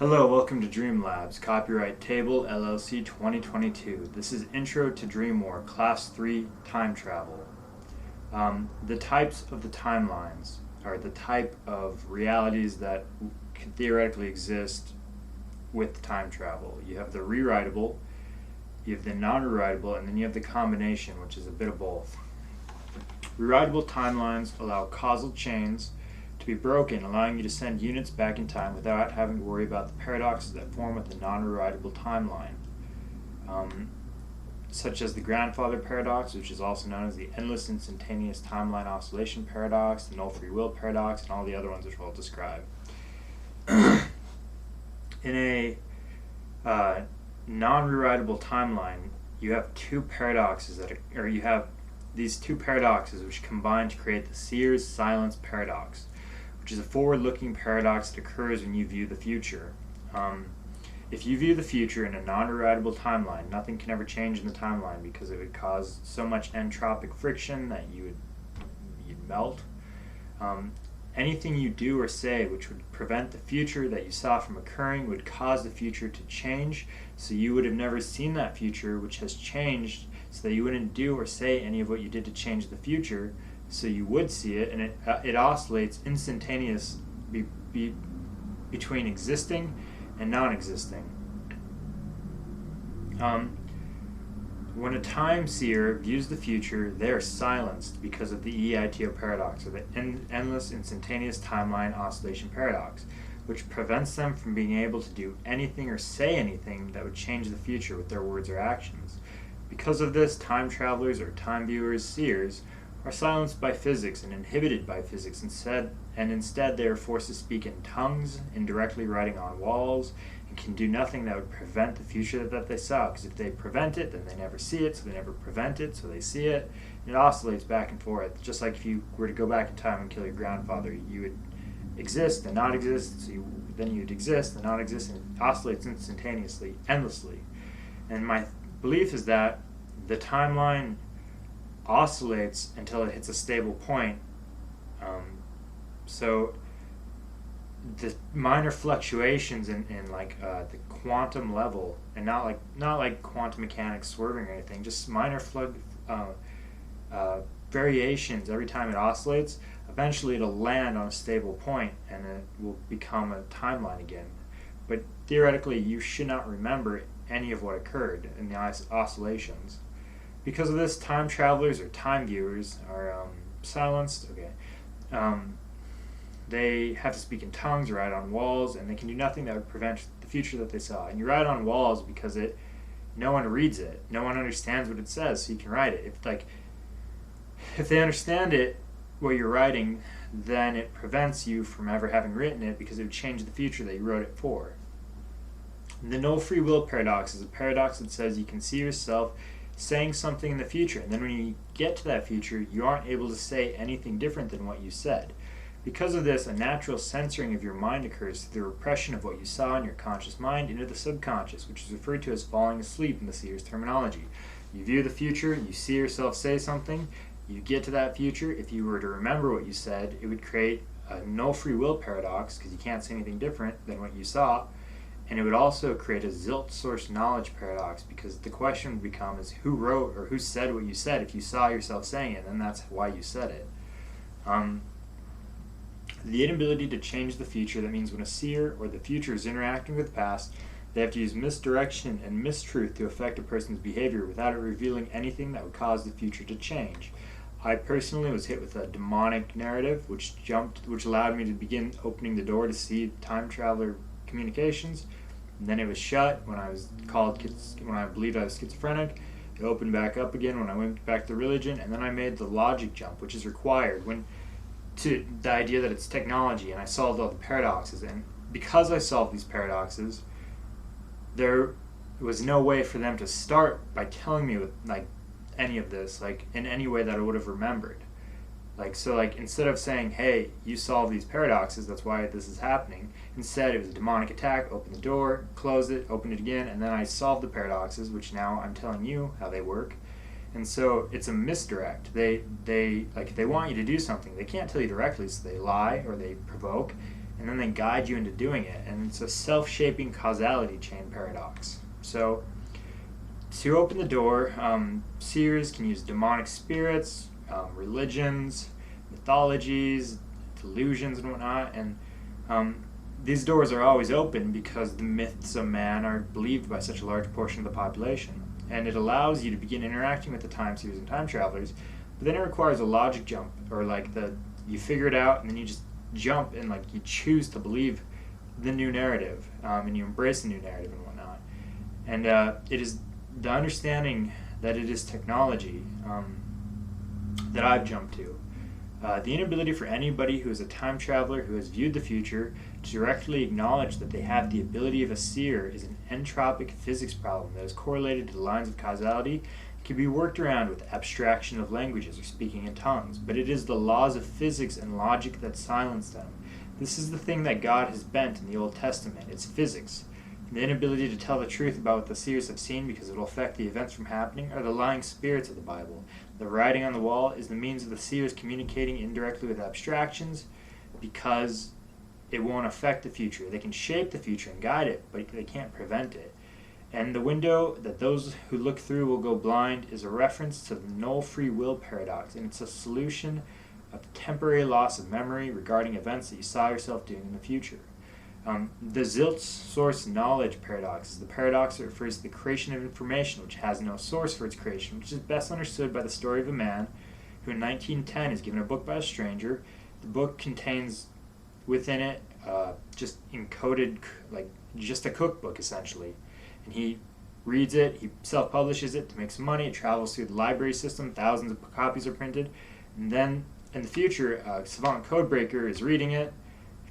Hello, welcome to Dream Labs, Copyright Table LLC 2022. This is Intro to Dream War, Class 3 Time Travel. The types of the timelines are the type of realities that can theoretically exist with time travel. You have the rewritable, you have the non-rewritable, and then you have the combination, which is a bit of both. Rewritable timelines allow causal chains to be broken, allowing you to send units back in time without having to worry about the paradoxes that form with the non-rewritable timeline, such as the grandfather paradox, which is also known as the endless instantaneous timeline oscillation paradox, the null free will paradox, and all the other ones which we'll describe. In a non-rewritable timeline, you have two paradoxes you have these two paradoxes which combine to create the Sears silence paradox, which is a forward-looking paradox that occurs when you view the future. If you view the future in a non-rewritable timeline, nothing can ever change in the timeline because it would cause so much entropic friction that you'd melt. Anything you do or say which would prevent the future that you saw from occurring would cause the future to change, so you would have never seen that future which has changed, so that you wouldn't do or say any of what you did to change the future, so you would see it, and it oscillates instantaneous between existing and non-existing. When a time seer views the future, they are silenced because of the EITO paradox, or the endless instantaneous timeline oscillation paradox, which prevents them from being able to do anything or say anything that would change the future with their words or actions. Because of this, time travelers or time viewers, seers, are silenced by physics and inhibited by physics instead they are forced to speak in tongues, indirectly writing on walls, and can do nothing that would prevent the future that they saw, because if they prevent it, then they never see it, so they never prevent it, so they see it, and it oscillates back and forth. Just like if you were to go back in time and kill your grandfather, you would exist and not exist, so then you'd exist and not exist, and it oscillates instantaneously, endlessly. And my belief is that the timeline oscillates until it hits a stable point. So the minor fluctuations in the quantum level, and not like quantum mechanics swerving or anything, just minor variations every time it oscillates, eventually it'll land on a stable point and it will become a timeline again. But theoretically, you should not remember any of what occurred in the oscillations. Because of this, time travelers or time viewers are silenced. They have to speak in tongues, write on walls, and they can do nothing that would prevent the future that they saw. And you write on walls because no one reads it, no one understands what it says, so you can write it. If they understand it, what you're writing, then it prevents you from ever having written it because it would change the future that you wrote it for. The null free will paradox is a paradox that says you can see yourself saying something in the future, and then when you get to that future, you aren't able to say anything different than what you said. Because of this, a natural censoring of your mind occurs through the repression of what you saw in your conscious mind into the subconscious, which is referred to as falling asleep in the seer's terminology. You view the future, you see yourself say something, you get to that future. If you were to remember what you said, it would create a null free will paradox because you can't say anything different than what you saw. And it would also create a Zilt source knowledge paradox, because the question would become is who wrote or who said what you said. If you saw yourself saying it, then that's why you said it. The inability to change the future, that means when a seer or the future is interacting with the past, they have to use misdirection and mistruth to affect a person's behavior without it revealing anything that would cause the future to change. I personally was hit with a demonic narrative which allowed me to begin opening the door to see time traveler communications. And then it was shut when I believed I was schizophrenic. It opened back up again when I went back to religion, and then I made the logic jump, which is required to the idea that it's technology, and I solved all the paradoxes. And because I solved these paradoxes, there was no way for them to start by telling me with any of this in any way that I would have remembered. Instead of saying, hey, you solve these paradoxes, that's why this is happening, instead it was a demonic attack, open the door, close it, open it again, and then I solved the paradoxes, which now I'm telling you how they work. And so it's a misdirect. If they want you to do something, they can't tell you directly, so they lie or they provoke, and then they guide you into doing it. And it's a self-shaping causality chain paradox. So to open the door, seers can use demonic spirits, religions, mythologies, delusions, and whatnot. And these doors are always open because the myths of man are believed by such a large portion of the population. And it allows you to begin interacting with the time seers and time travelers, but then it requires a logic jump, or you figure it out and then you just jump and you choose to believe the new narrative, and you embrace the new narrative and whatnot. And it is the understanding that it is technology that I've jumped to. The inability for anybody who is a time traveler who has viewed the future to directly acknowledge that they have the ability of a seer is an entropic physics problem that is correlated to the lines of causality and can be worked around with abstraction of languages or speaking in tongues, but it is the laws of physics and logic that silence them. This is the thing that God has bent in the Old Testament. It's physics. The inability to tell the truth about what the seers have seen because it will affect the events from happening are the lying spirits of the Bible. The writing on the wall is the means of the seers communicating indirectly with abstractions because it won't affect the future. They can shape the future and guide it, but they can't prevent it. And the window that those who look through will go blind is a reference to the null free will paradox, and it's a solution of temporary loss of memory regarding events that you saw yourself doing in the future. The zilch source knowledge paradox is the paradox that refers to the creation of information which has no source for its creation, which is best understood by the story of a man who in 1910 is given a book by a stranger. The book contains within it just encoded, just a cookbook essentially. And he reads it, he self-publishes it to make some money, it travels through the library system, thousands of copies are printed, and then in the future, a savant codebreaker is reading it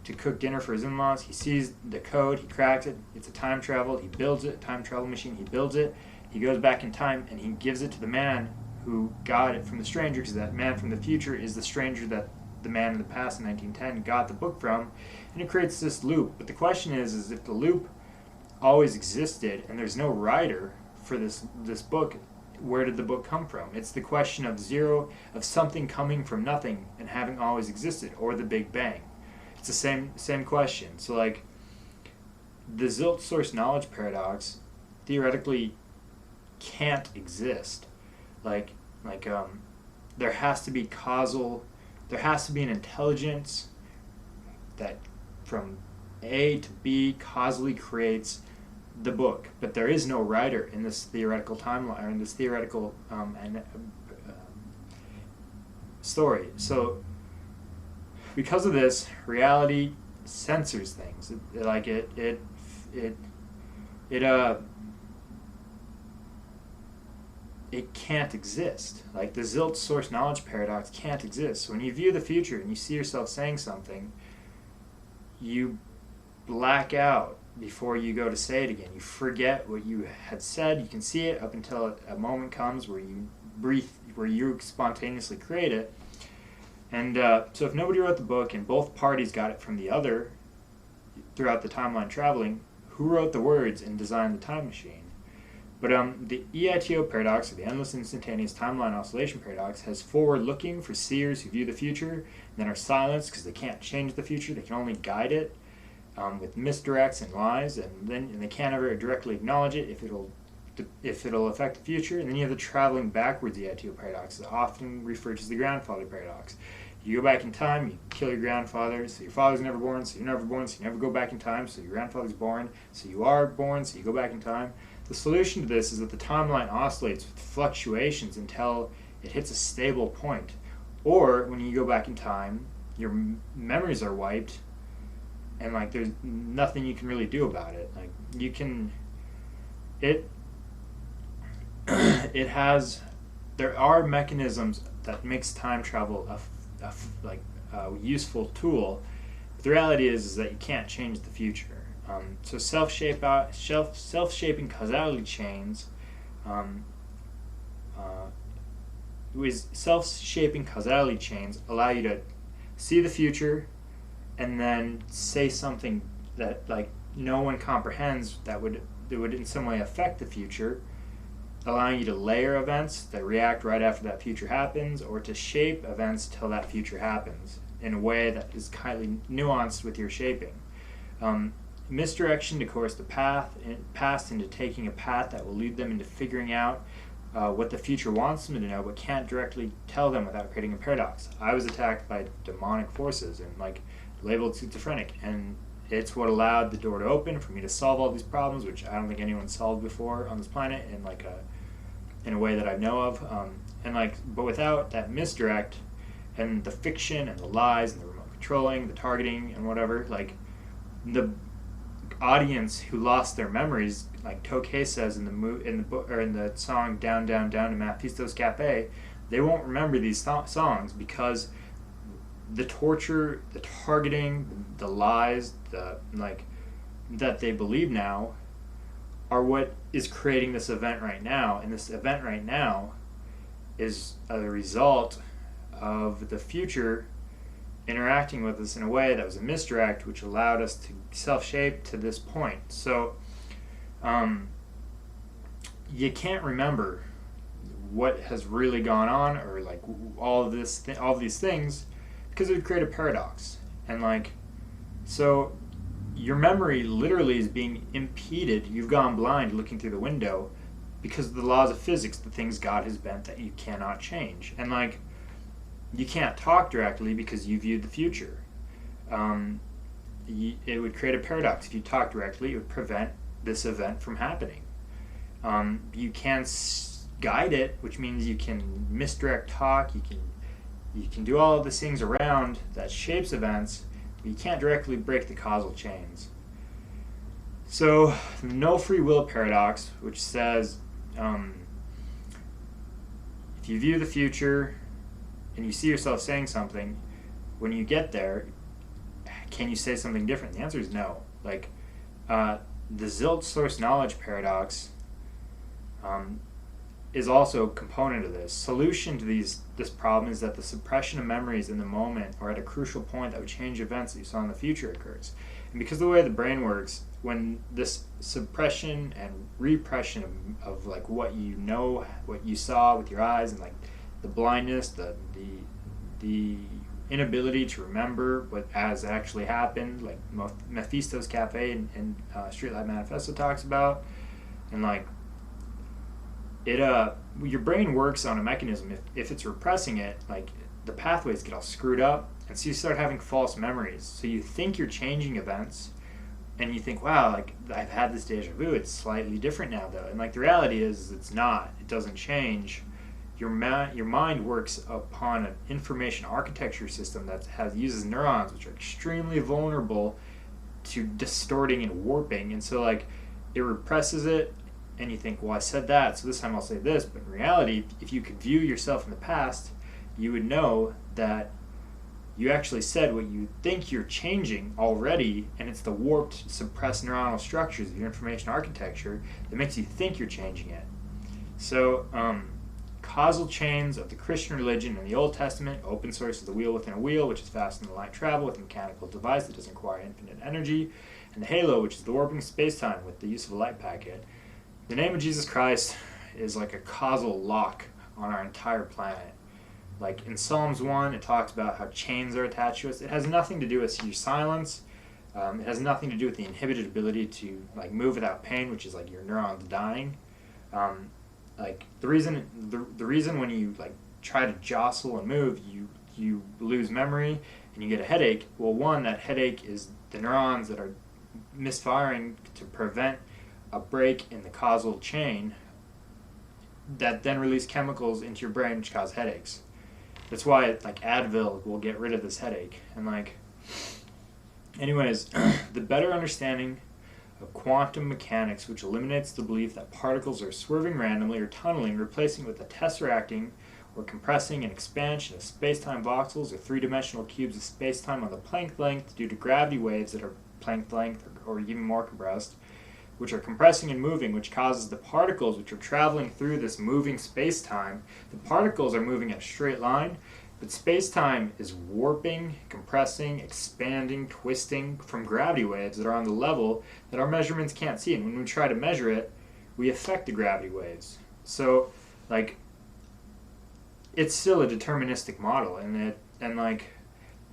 to cook dinner for his in-laws. He sees the code, he cracks it, it's a time travel, he builds it, time travel machine, he builds it, he goes back in time and he gives it to the man who got it from the stranger, because that man from the future is the stranger that the man in the past in 1910 got the book from, and it creates this loop. But the question is if the loop always existed and there's no writer for this book, where did the book come from? It's the question of something coming from nothing and having always existed, or the Big Bang. It's the same question. So the zilch source knowledge paradox theoretically can't exist. There has to be there has to be an intelligence that from A to B causally creates the book, but there is no writer in this theoretical timeline, or in this theoretical story. So because of this, reality censors things. It can't exist. The zilch source knowledge paradox can't exist. So when you view the future and you see yourself saying something, you black out before you go to say it again. You forget what you had said. You can see it up until a moment comes where you breathe, where you spontaneously create it. And so if nobody wrote the book and both parties got it from the other throughout the timeline traveling, who wrote the words and designed the time machine? But the EITO paradox, or the endless instantaneous timeline oscillation paradox, has forward-looking for seers who view the future and then are silenced because they can't change the future. They can only guide it with misdirects and lies, and they can't ever directly acknowledge it if it'll affect the future. And then you have the traveling backwards EITO paradox, often referred to as the grandfather paradox. You go back in time, you kill your grandfather, so your father's never born, so you're never born, so you never go back in time, so your grandfather's born, so you are born, so you go back in time. The solution to this is that the timeline oscillates with fluctuations until it hits a stable point. Or when you go back in time, your memories are wiped, and there's nothing you can really do about it. There are mechanisms that makes time travel a useful tool, but the reality is that you can't change the future. So self-shaping causality chains, self-shaping causality chains allow you to see the future and then say something that no one comprehends that would in some way affect the future, allowing you to layer events that react right after that future happens, or to shape events till that future happens. in a way that is kindly nuanced with your shaping. Um, Misdirection to course the past into taking a path that will lead them into figuring out what the future wants them to know, but can't directly tell them without creating a paradox. I was attacked by demonic forces and like labeled schizophrenic, and it's what allowed the door to open for me to solve all these problems, which I don't think anyone solved before on this planet in a way that I know of. But without that misdirect and the fiction and the lies and the remote controlling, the targeting and whatever, like the audience who lost their memories, like Tokay says in the book or in the song "Down Down Down" to Mephisto's Cafe, they won't remember these songs because the torture, the targeting, the lies, that they believe now are what is creating this event right now, and this event right now is a result of the future interacting with us in a way that was a misdirect, which allowed us to self-shape to this point. So you can't remember what has really gone on, or like all of these things, because it would create a paradox. And so your memory literally is being impeded. You've gone blind looking through the window because of the laws of physics, the things God has bent that you cannot change. And you can't talk directly because you viewed the future. It would create a paradox. If you talk directly, it would prevent this event from happening. You can guide it, which means you can misdirect talk. You can do all of these things around that shapes events, but you can't directly break the causal chains. So, no free will paradox, which says if you view the future and you see yourself saying something, when you get there, can you say something different? The answer is no. The Zilch source knowledge paradox is also a component of this. Solution to this problem is that the suppression of memories in the moment or at a crucial point that would change events that you saw in the future occurs. And because of the way the brain works, when this suppression and repression of what you know, what you saw with your eyes, and the blindness, the inability to remember what has actually happened, like Mephisto's Cafe and Streetlight Manifesto talks about, and your brain works on a mechanism. If it's repressing it, the pathways get all screwed up, and so you start having false memories. So you think you're changing events, and you think, wow, I've had this deja vu. It's slightly different now, though. And the reality is it's not. It doesn't change. Your mind works upon an information architecture system that uses neurons, which are extremely vulnerable to distorting and warping. And so it represses it, and you think, well, I said that, so this time I'll say this. But in reality, if you could view yourself in the past, you would know that you actually said what you think you're changing already, and it's the warped, suppressed neuronal structures of your information architecture that makes you think you're changing it. So, causal chains of the Christian religion in the Old Testament, open source is the wheel within a wheel, which is fastened to light travel with a mechanical device that doesn't require infinite energy, and the halo, which is the warping of space-time with the use of a light packet. The name of Jesus Christ is like a causal lock on our entire planet. In Psalms 1, it talks about how chains are attached to us. It has nothing to do with your silence. It has nothing to do with the inhibited ability to move without pain, which is your neurons dying. The reason when you try to jostle and move, you lose memory and you get a headache. Well, one, that headache is the neurons that are misfiring to prevent a break in the causal chain that then release chemicals into your brain which cause headaches. That's why Advil will get rid of this headache. And anyways, the better understanding of quantum mechanics, which eliminates the belief that particles are swerving randomly or tunneling, replacing it with a tesseracting or compressing and expansion of space-time voxels or three-dimensional cubes of space-time on the Planck length due to gravity waves that are Planck length or even more compressed, which are compressing and moving, which causes the particles which are traveling through this moving space-time. The particles are moving in a straight line, but space-time is warping, compressing, expanding, twisting from gravity waves that are on the level that our measurements can't see. And when we try to measure it, we affect the gravity waves. So, it's still a deterministic model, and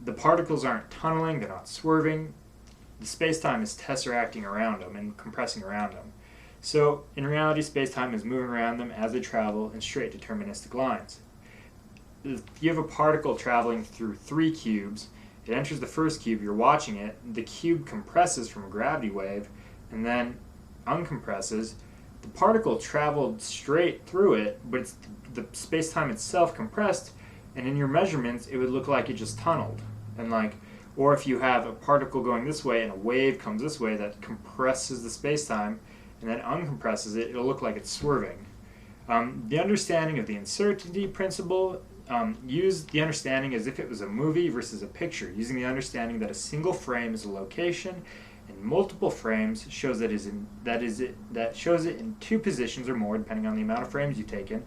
the particles aren't tunneling, they're not swerving. The space-time is tesseracting around them and compressing around them. So in reality, space-time is moving around them as they travel in straight deterministic lines. If you have a particle traveling through 3 cubes, it enters the first cube, you're watching it, the cube compresses from a gravity wave and then uncompresses. The particle traveled straight through it, but it's the space-time itself compressed, and in your measurements it would look like it just tunneled. And or if you have a particle going this way and a wave comes this way that compresses the space-time and then uncompresses it, it'll look like it's swerving. The understanding of the uncertainty principle, use the understanding as if it was a movie versus a picture, using the understanding that a single frame is a location and multiple frames shows that shows it in 2 positions or more, depending on the amount of frames you've taken,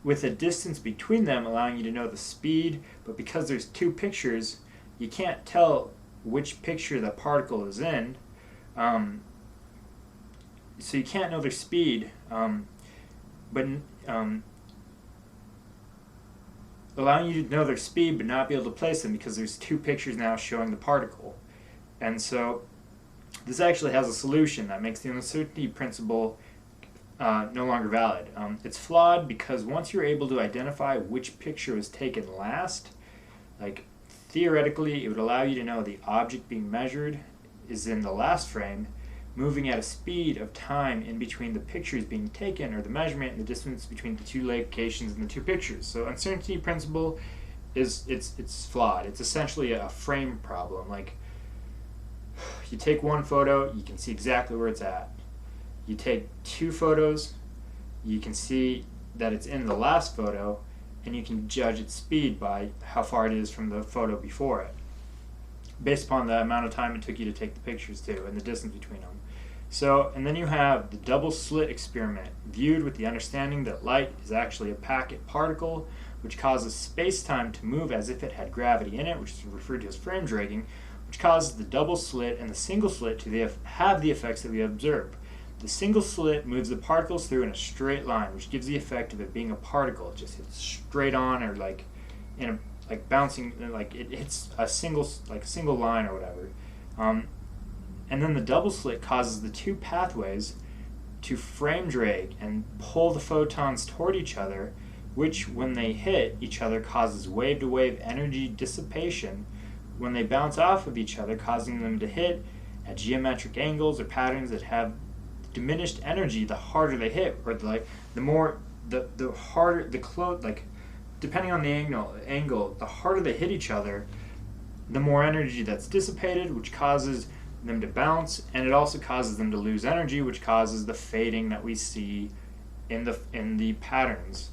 with a distance between them allowing you to know the speed. But because there's 2 pictures, you can't tell which picture the particle is in, so you can't know their speed, but allowing you to know their speed but not be able to place them because there's 2 pictures now showing the particle. And so this actually has a solution that makes the uncertainty principle no longer valid. It's flawed because once you're able to identify which picture was taken last, theoretically it would allow you to know the object being measured is in the last frame, moving at a speed of time in between the pictures being taken, or the measurement and the distance between the 2 locations in the 2 pictures. So uncertainty principle it's flawed. It's essentially a frame problem. You take 1 photo, you can see exactly where it's at. You take 2 photos, you can see that it's in the last photo, and you can judge its speed by how far it is from the photo before it, based upon the amount of time it took you to take the pictures too, and the distance between them. So, and then you have the double slit experiment, viewed with the understanding that light is actually a packet particle, which causes space-time to move as if it had gravity in it, which is referred to as frame dragging, which causes the double slit and the single slit to have the effects that we observe. The single slit moves the particles through in a straight line, which gives the effect of it being a particle. It just hits straight on, or bouncing, it hits a single line or whatever. And then the double slit causes the 2 pathways to frame drag and pull the photons toward each other, which when they hit each other causes wave-to-wave energy dissipation when they bounce off of each other, causing them to hit at geometric angles or patterns that have diminished energy the harder they hit, or the harder depending on the angle, the harder they hit each other, the more energy that's dissipated, which causes them to bounce, and it also causes them to lose energy, which causes the fading that we see in the patterns.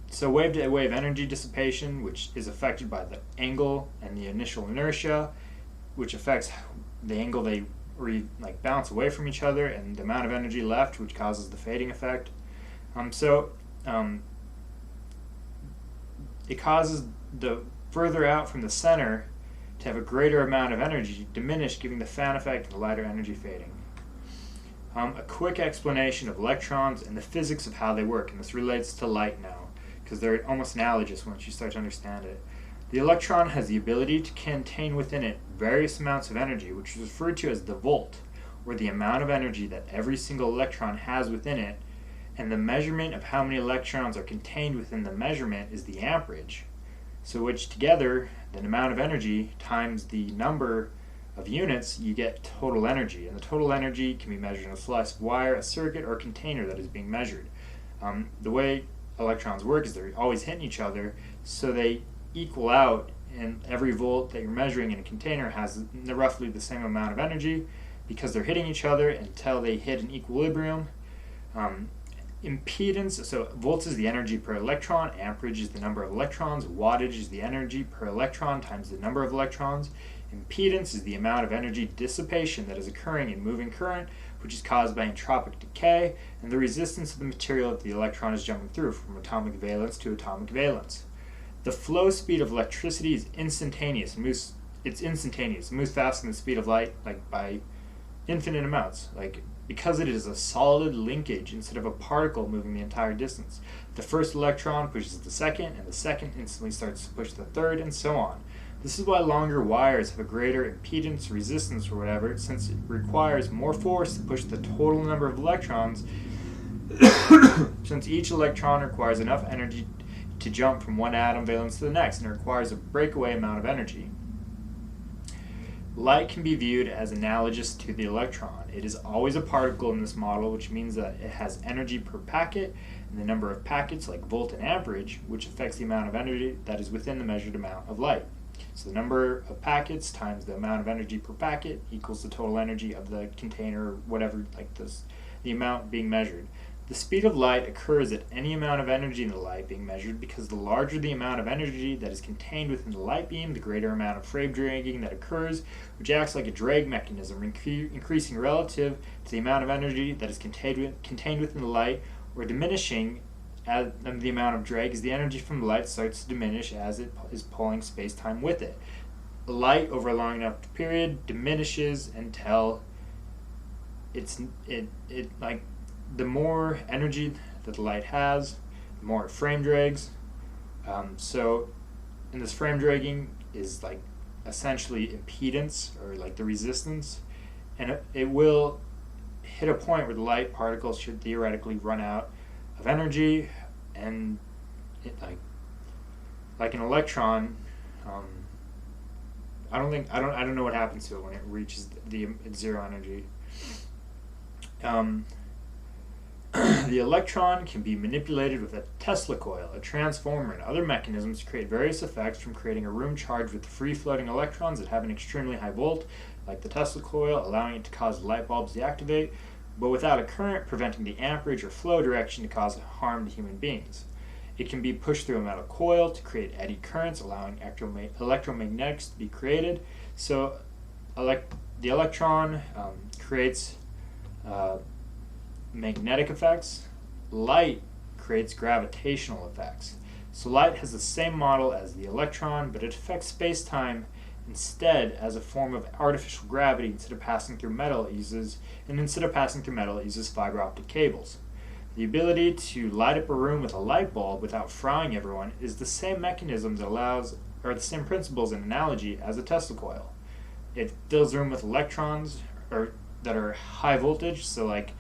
So wave-to-wave energy dissipation, which is affected by the angle and the initial inertia, which affects the angle they bounce away from each other, and the amount of energy left, which causes the fading effect. It causes the further out from the center to have a greater amount of energy diminish, giving the fan effect and the lighter energy fading. A quick explanation of electrons and the physics of how they work, and this relates to light now, because they're almost analogous once you start to understand it. The electron has the ability to contain within it various amounts of energy, which is referred to as the volt, or the amount of energy that every single electron has within it, and the measurement of how many electrons are contained within the measurement is the amperage. So which together, the amount of energy times the number of units, you get total energy. And the total energy can be measured in a slice of wire, a circuit, or a container that is being measured. The way electrons work is they're always hitting each other, so they equal out, and every volt that you're measuring in a container has roughly the same amount of energy because they're hitting each other until they hit an equilibrium. Impedance, so volts is the energy per electron, amperage is the number of electrons, wattage is the energy per electron times the number of electrons. Impedance is the amount of energy dissipation that is occurring in moving current, which is caused by entropic decay, and the resistance of the material that the electron is jumping through, from atomic valence to atomic valence. The flow speed of electricity is instantaneous. It moves faster than the speed of light, by infinite amounts. because it is a solid linkage instead of a particle moving the entire distance. The first electron pushes the second, and the second instantly starts to push the third, and so on. This is why longer wires have a greater impedance, resistance, or whatever, since it requires more force to push the total number of electrons, since each electron requires enough energy to jump from one atom valence to the next, and it requires a breakaway amount of energy. Light can be viewed as analogous to the electron. It is always a particle in this model, which means that it has energy per packet, and the number of packets, like volt and amperage, which affects the amount of energy that is within the measured amount of light. So the number of packets times the amount of energy per packet equals the total energy of the container, or whatever, like this, the amount being measured. The speed of light occurs at any amount of energy in the light being measured, because the larger the amount of energy that is contained within the light beam, the greater amount of frame dragging that occurs, which acts like a drag mechanism, increasing relative to the amount of energy that is contained within the light, or diminishing as the amount of drag as the energy from the light starts to diminish as it is pulling space-time with it. Light over a long enough period diminishes until the more energy that the light has, the more it frame drags. So in this frame dragging is like essentially impedance, or like the resistance, and it will hit a point where the light particles should theoretically run out of energy, and it like an electron, I don't know what happens to it when it reaches its zero energy. The electron can be manipulated with a Tesla coil, a transformer, and other mechanisms to create various effects, from creating a room charged with free-floating electrons that have an extremely high volt, like the Tesla coil, allowing it to cause light bulbs to activate, but without a current, preventing the amperage or flow direction to cause harm to human beings. It can be pushed through a metal coil to create eddy currents, allowing electromagnetics to be created. So the electron creates magnetic effects. Light creates gravitational effects. So light has the same model as the electron, but it affects space-time instead as a form of artificial gravity. Instead of passing through metal, it uses fiber optic cables. The ability to light up a room with a light bulb without frying everyone is the same mechanism that the same principles and analogy as a Tesla coil. It fills the room with electrons that are high voltage, so like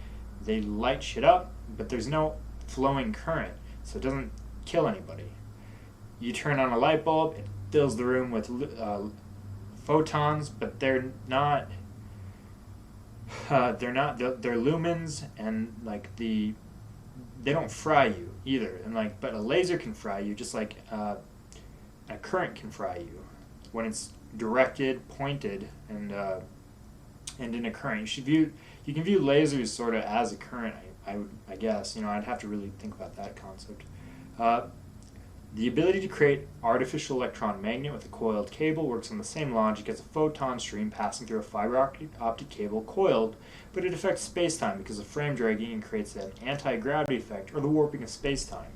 they light shit up, but there's no flowing current, so it doesn't kill anybody. You turn on a light bulb, it fills the room with photons, but they're lumens, and like they don't fry you either, and but a laser can fry you, just like a current can fry you when it's directed, pointed, and in a current. You can view lasers sort of as a current, I guess. I'd have to really think about that concept. The ability to create artificial electron magnet with a coiled cable works on the same logic as a photon stream passing through a fiber optic cable coiled, but it affects space-time because of frame dragging and creates an anti-gravity effect, or the warping of space-time.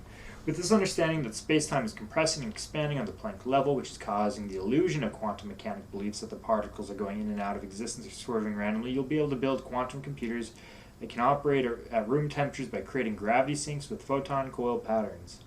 With this understanding that space-time is compressing and expanding on the Planck level, which is causing the illusion of quantum mechanics beliefs that the particles are going in and out of existence or swerving randomly, you'll be able to build quantum computers that can operate at room temperatures by creating gravity sinks with photon coil patterns.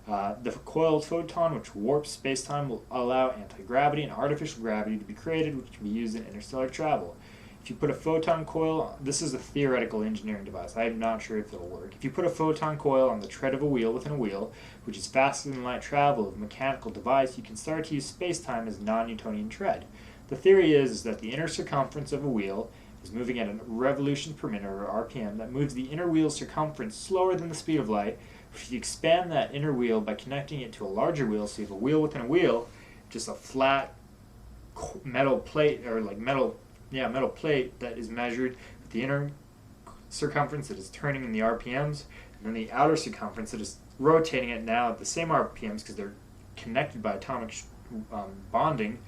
The coiled photon, which warps space-time, will allow anti-gravity and artificial gravity to be created, which can be used in interstellar travel. If you put a photon coil, this is a theoretical engineering device, I'm not sure if it'll work. If you put a photon coil on the tread of a wheel within a wheel, which is faster than light travel of a mechanical device, you can start to use space-time as a non-Newtonian tread. The theory is that the inner circumference of a wheel is moving at a revolutions per minute, or RPM, that moves the inner wheel circumference slower than the speed of light. If you expand that inner wheel by connecting it to a larger wheel, so you have a wheel within a wheel, just a flat metal plate, or metal plate that is measured with the inner circumference that is turning in the RPMs, and then the outer circumference that is rotating it now at the same RPMs because they're connected by atomic bonding.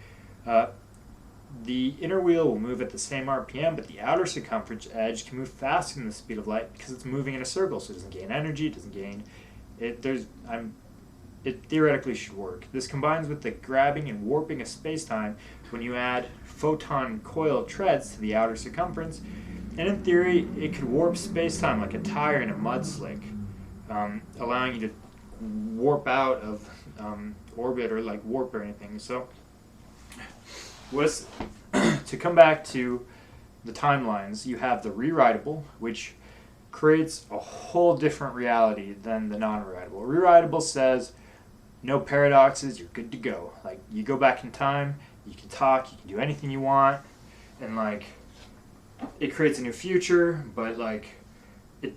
The inner wheel will move at the same RPM, but the outer circumference edge can move faster than the speed of light because it's moving in a circle, so it doesn't gain energy, it doesn't gain... It theoretically should work. This combines with the grabbing and warping of space-time when you add photon coil treads to the outer circumference, and in theory, it could warp space-time like a tire in a mud-slick, allowing you to warp out of orbit or like warp or anything. So, to come back to the timelines, you have the rewritable, which creates a whole different reality than the non-rewritable. Rewritable says no paradoxes, you're good to go. Like, you go back in time, you can talk, you can do anything you want, and like it creates a new future, but like it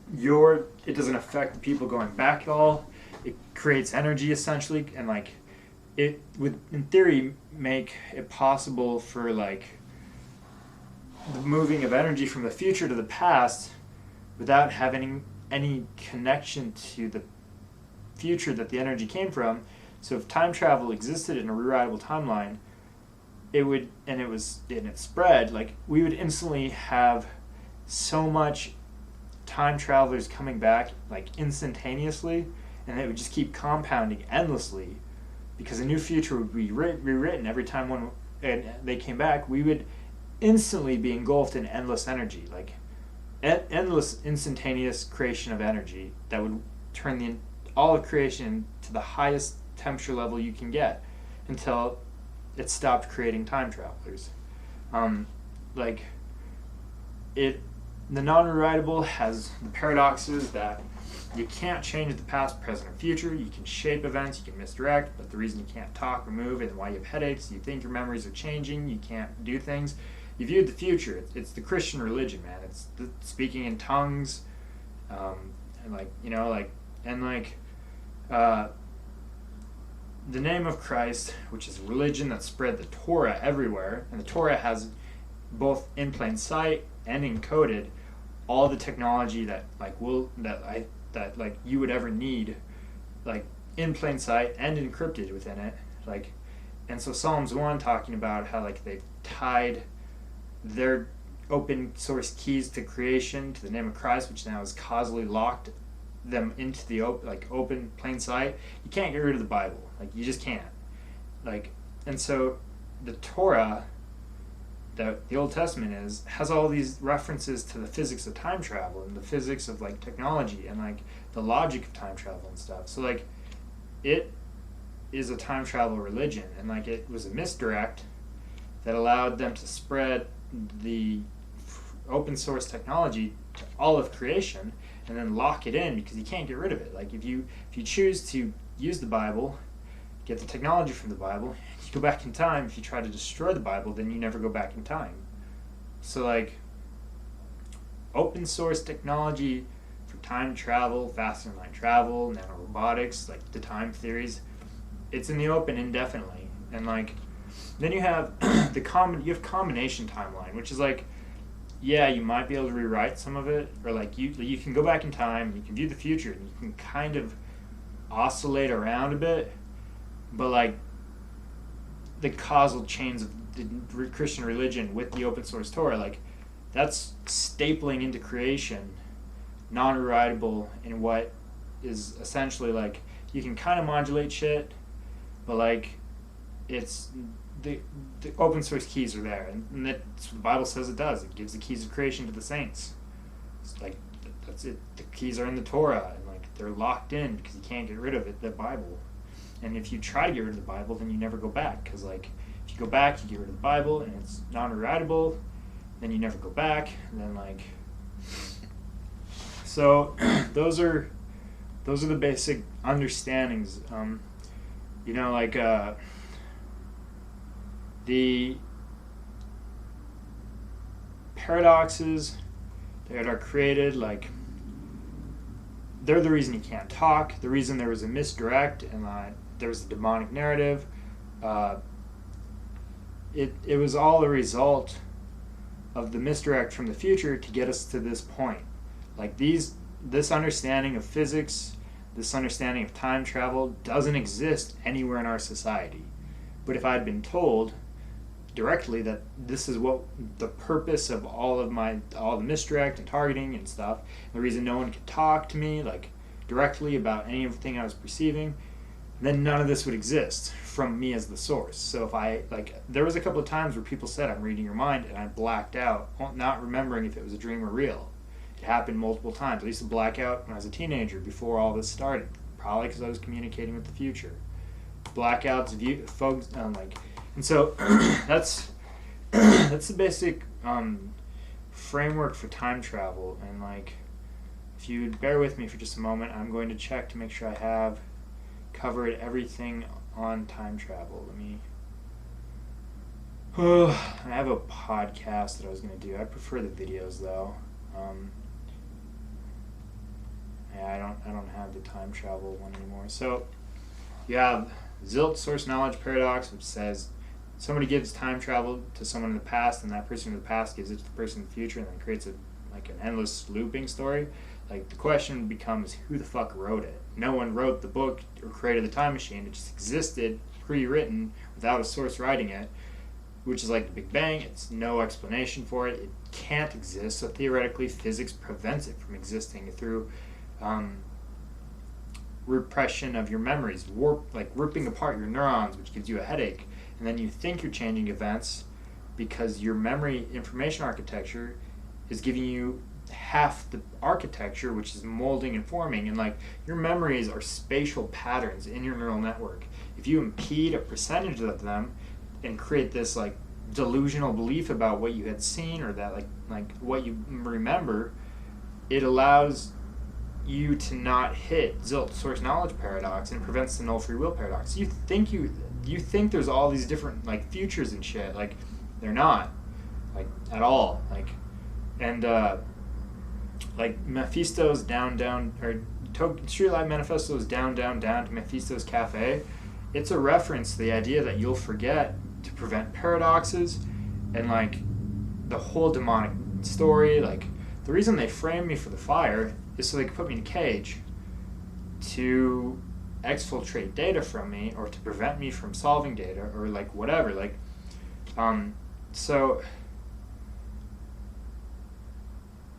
doesn't affect the people going back at all. It creates energy essentially, and like it would in theory make it possible for like the moving of energy from the future to the past without having any connection to the future that the energy came from. So if time travel existed in a rewritable timeline, it spread, like we would instantly have so much time travelers coming back like instantaneously, and it would just keep compounding endlessly because a new future would be rewritten every time one and they came back. We would instantly be engulfed in endless energy, like endless instantaneous creation of energy that would turn all of creation to the highest temperature level you can get until it stopped creating time travelers. The non-rewritable has the paradoxes that you can't change the past, present, or future. You can shape events, you can misdirect, but the reason you can't talk or move and why you have headaches, you think your memories are changing, you can't do things. You viewed the future. It's the Christian religion, man. It's the speaking in tongues, the name of Christ, which is a religion that spread the Torah everywhere, and the Torah has both in plain sight and encoded all the technology that you would ever need, like in plain sight and encrypted within it, like. And so Psalms 1 talking about how like they've tied their open source keys to creation to the name of Christ, which now is causally locked them into the open plain sight. You can't get rid of the Bible. Like, you just can't. Like, and so the Torah, that the Old Testament has all these references to the physics of time travel and the physics of like technology and like the logic of time travel and stuff. So like it is a time travel religion, and like it was a misdirect that allowed them to spread the open source technology to all of creation and then lock it in because you can't get rid of it. Like if you choose to use the Bible, get the technology from the Bible, you go back in time. If you try to destroy the Bible, then you never go back in time. So like open source technology for time travel, faster than light travel, nanorobotics, like the time theories, it's in the open indefinitely. And like then you have you have combination timeline, which is like, yeah, you might be able to rewrite some of it, or like you can go back in time, you can view the future, and you can kind of oscillate around a bit, but like the causal chains of the Christian religion with the open source Torah, like that's stapling into creation, non-rewritable in what is essentially like you can kind of modulate shit, but like it's the open source keys are there, and that's what the Bible says it does. It gives the keys of creation to the saints. It's like that's it. The keys are in the Torah, and like they're locked in because you can't get rid of it. The Bible, and if you try to get rid of the Bible, then you never go back. Because like if you go back, you get rid of the Bible, and it's non-rewritable. Then you never go back. And then like so, those are the basic understandings. The paradoxes that are created, like, they're the reason you can't talk, the reason there was a misdirect and there was a demonic narrative. It was all a result of the misdirect from the future to get us to this point. Like, this understanding of physics, this understanding of time travel doesn't exist anywhere in our society. But if I had been told directly that this is what the purpose of all the misdirect and targeting and stuff, the reason no one could talk to me like directly about anything I was perceiving, then none of this would exist from me as the source. So if I, there was a couple of times where people said I'm reading your mind, and I blacked out, not remembering if it was a dream or real. It happened multiple times. I used to black out when I was a teenager before all this started, probably because I was communicating with the future. Blackouts, folks, and so that's that's the basic framework for time travel. And if you would bear with me for just a moment, I'm going to check to make sure I have covered everything on time travel. I have a podcast that I was going to do. I prefer the videos though. I don't have the time travel one anymore. So you have Zilt source knowledge paradox, which says somebody gives time travel to someone in the past, and that person in the past gives it to the person in the future, and then creates an endless looping story. The question becomes, who the fuck wrote it? No one wrote the book or created the time machine. It just existed pre-written without a source writing it, which is like the Big Bang. It's no explanation for it. It can't exist. So theoretically, physics prevents it from existing through repression of your memories, ripping apart your neurons, which gives you a headache. And then you think you're changing events because your memory information architecture is giving you half the architecture, which is molding and forming. And your memories are spatial patterns in your neural network. If you impede a percentage of them and create this delusional belief about what you had seen, or that what you remember, it allows you to not hit Zilt source knowledge paradox, and prevents the null free will paradox. You think there's all these different futures and shit. They're not at all. Mephisto's down, or Streetlight Manifesto's down to Mephisto's cafe. It's a reference to the idea that you'll forget to prevent paradoxes, and the whole demonic story. The reason they framed me for the fire is so they could put me in a cage to exfiltrate data from me, or to prevent me from solving data, or whatever. So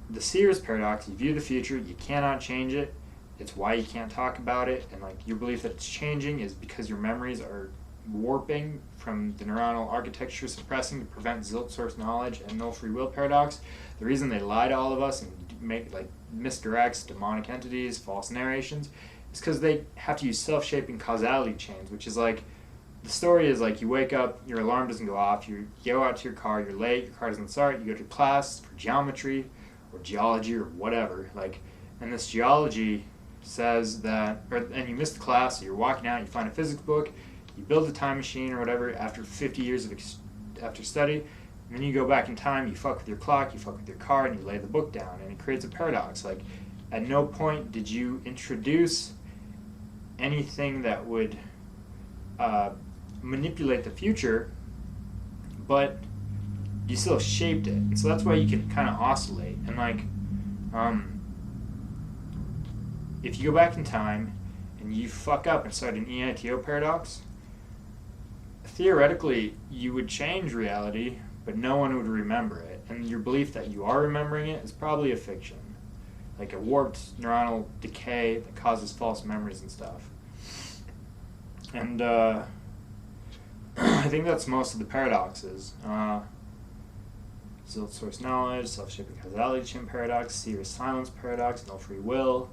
the Sears paradox, you view the future, you cannot change it. It's why you can't talk about it, and your belief that it's changing is because your memories are warping from the neuronal architecture suppressing to prevent Zilt source knowledge and null free will paradox. The reason they lie to all of us and make misdirects, demonic entities, false narrations, is because they have to use self-shaping causality chains, which is the story is you wake up, your alarm doesn't go off, you go out to your car, you're late, your car doesn't start, you go to class for geometry or geology or whatever, and this geology says that, and you miss the class, so you're walking out, you find a physics book, you build a time machine or whatever after 50 years of after study, and then you go back in time, you fuck with your clock, you fuck with your car, and you lay the book down, and it creates a paradox. At no point did you introduce anything that would manipulate the future, but you still shaped it. And so that's why you can kind of oscillate. And if you go back in time and you fuck up and start an EITO paradox, theoretically you would change reality, but no one would remember it. And your belief that you are remembering it is probably a fiction, a warped neuronal decay that causes false memories and stuff. And I think that's most of the paradoxes. Zilt source knowledge, self-shaping causality chain paradox, Sears silence paradox, null free will.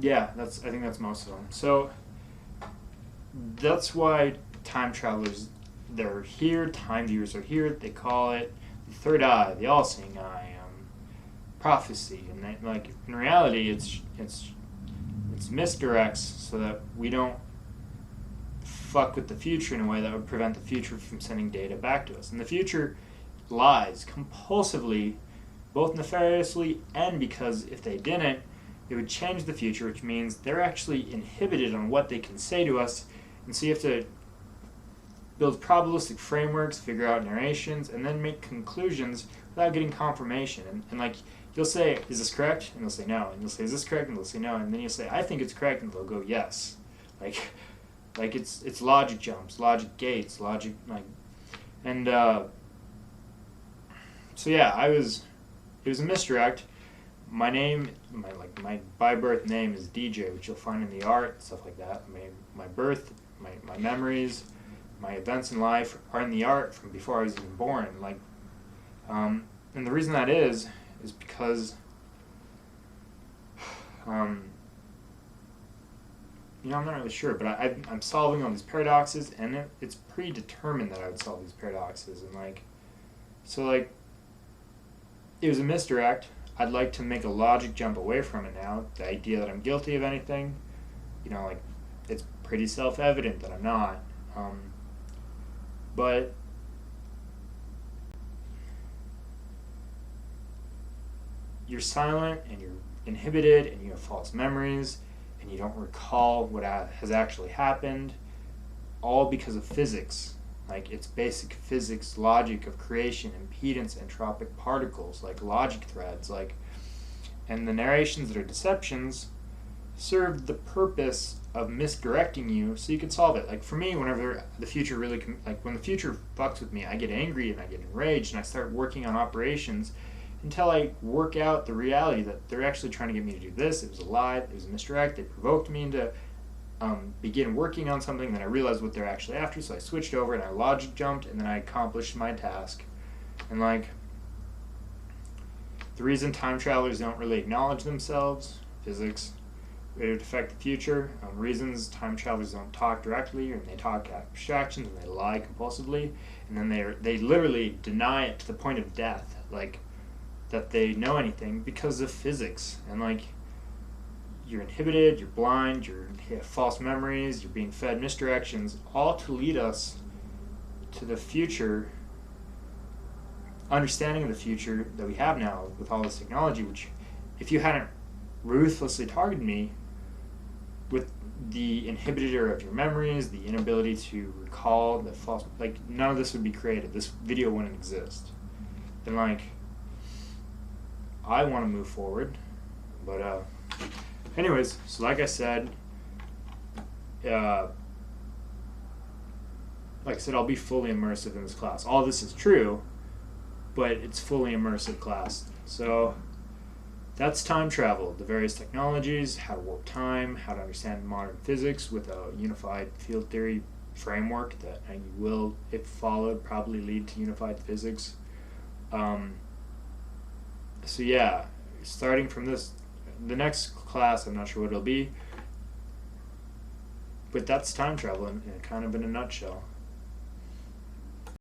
Yeah, I think that's most of them. So that's why time travelers, they're here, time viewers are here. They call it the third eye, the all-seeing eye, prophecy, and they, in reality, it's misdirects so that we don't fuck with the future in a way that would prevent the future from sending data back to us. And the future lies compulsively, both nefariously and because if they didn't, it would change the future, which means they're actually inhibited on what they can say to us. And so you have to build probabilistic frameworks, figure out narrations, and then make conclusions without getting confirmation. And you'll say, is this correct? And they'll say no. And you'll say, is this correct? And they'll say no. And then you'll say, I think it's correct. And they'll go, yes. It's logic jumps, logic gates, and so yeah, it was a misdirect, my by birth name is DJ, which you'll find in the art, stuff like that. My birth, my memories, my events in life are in the art from before I was even born. And the reason that is because I'm not really sure, but I'm solving all these paradoxes, and it's predetermined that I would solve these paradoxes, and it was a misdirect. I'd like to make a logic jump away from it now. The idea that I'm guilty of anything, it's pretty self-evident that I'm not. But you're silent and you're inhibited and you have false memories and you don't recall what has actually happened, all because of physics. It's basic physics logic of creation, impedance, entropic particles, logic threads, and the narrations that are deceptions serve the purpose of misdirecting you so you can solve it. For me, whenever the future when the future fucks with me, I get angry and I get enraged and I start working on operations until I work out the reality that they're actually trying to get me to do this. It was a lie, it was a misdirect, they provoked me into begin working on something, then I realized what they're actually after, so I switched over and I logic jumped, and then I accomplished my task. And the reason time travelers don't really acknowledge themselves, physics, it would affect the future. Reasons time travelers don't talk directly, or they talk abstractions, and they lie compulsively, and then they literally deny it to the point of death, that they know anything because of physics. And you're inhibited, you're blind, you have false memories, you're being fed misdirections, all to lead us to the future, understanding of the future that we have now with all this technology, which if you hadn't ruthlessly targeted me with the inhibitor of your memories, the inability to recall, the false, none of this would be created. This video wouldn't exist. And I want to move forward, but anyways, so like I said, I'll be fully immersive in this class. All this is true, but it's fully immersive class. So that's time travel, the various technologies, how to warp time, how to understand modern physics with a unified field theory framework that will, if followed, probably lead to unified physics. So yeah, starting from the next class, I'm not sure what it'll be, but that's time travel in a nutshell.